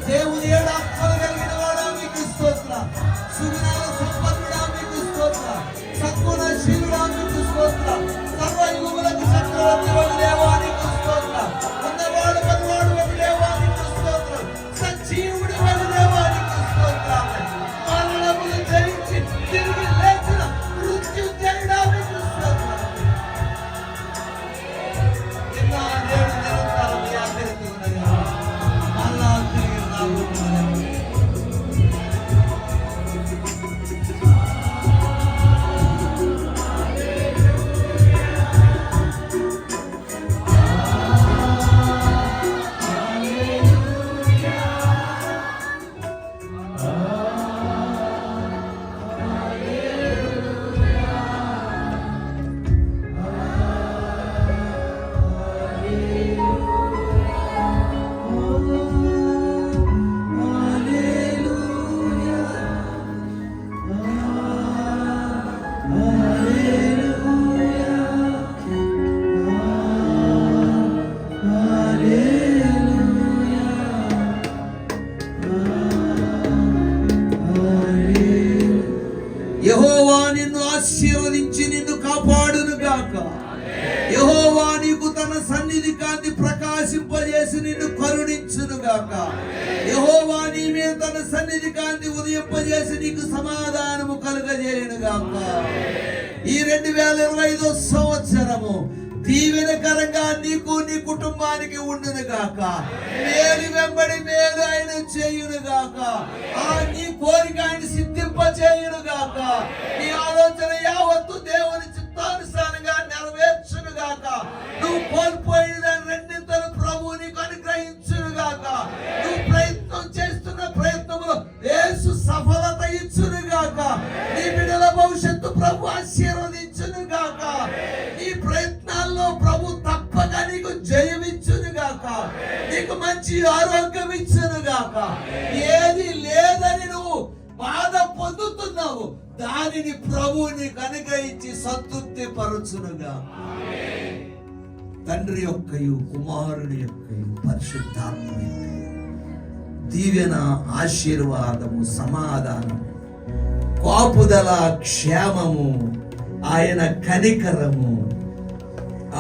దేవుని ఏడు ఆత్మలు కలిగిన వాడా మీకు స్తోత్రం. సుగుణాల సంపన్నుడా మీకు స్తోత్రం. సద్గుణశీలుడా మీకు స్తోత్రం. సర్వయుగములకు చక్రవర్తి వగు దేవా నీకు స్తోత్రం. ఉన్నవాడు పనివాడు వగు దేవా నీకు స్తోత్రం. సజీవుడు వగు దేవా నీకు స్తోత్రం. మరణమును జయించి తిరిగి లేచిన మృత్యుంజయుడా మీకు స్తోత్రం. నిన్న నేడు నిరంతరం మీ ఆఖరికి ఉన్నది. మళ్ళా తిరిగి రాబోతున్నది. యెహోవా నిన్ను ఆశీర్వదించి నిన్ను కాపాడును గాక. యెహోవా నీకు తన సన్నిధి కాంతి ప్రకాశింపజేసి నిన్ను కరుణించును గాక. యెహోవా నీ మీద తన సన్నిధి కాంతి ఉదయింపజేసి నీకు సమాధానము కలుగజేయును గాక. ఈ 2025 సంవత్సరము దీవెనకరంగా నీకు నీ కుటుంబానికి ఉండును గాక. మేలు వెంబడి మేలు ఆయన చేయును గాక. నీ కోరిక ఆయన సిద్ధింప చేయును గాక. నీ ఆలోచన యావత్తు దేవుని చిత్తానుసారంగా నెరవేర్చును గాక. నువ్వు కోల్పోయిన దాని రెండింతలు ప్రభువు నీకు అనుగ్రహించును గాక. నువ్వు ప్రయత్నం చేస్తున్న ప్రయత్నంలో యేసు సఫలత ఇచ్చును గాక. నీ బిడ్డల భవిష్యత్తు ప్రభు ఆశీర్వదించును గాక. నీ ప్రయత్నాల్లో ప్రభు తప్పక నీకు జయమిచ్చును గాక. నీకు మంచి ఆరోగ్యం ఇచ్చును గాక. ఏది లేదని నువ్వు బాధ పొందుతున్నావు, దానిని ప్రభు నీకు అనుగ్రహించి సంతృప్తి పరచునుగా. తండ్రి యొక్కయు కుమారుని యొక్కయు పరిశుద్ధాత్మ దీవెన, ఆశీర్వాదము, సమాధానము, కాపుదల, క్షేమము, ఆయన కనికరము,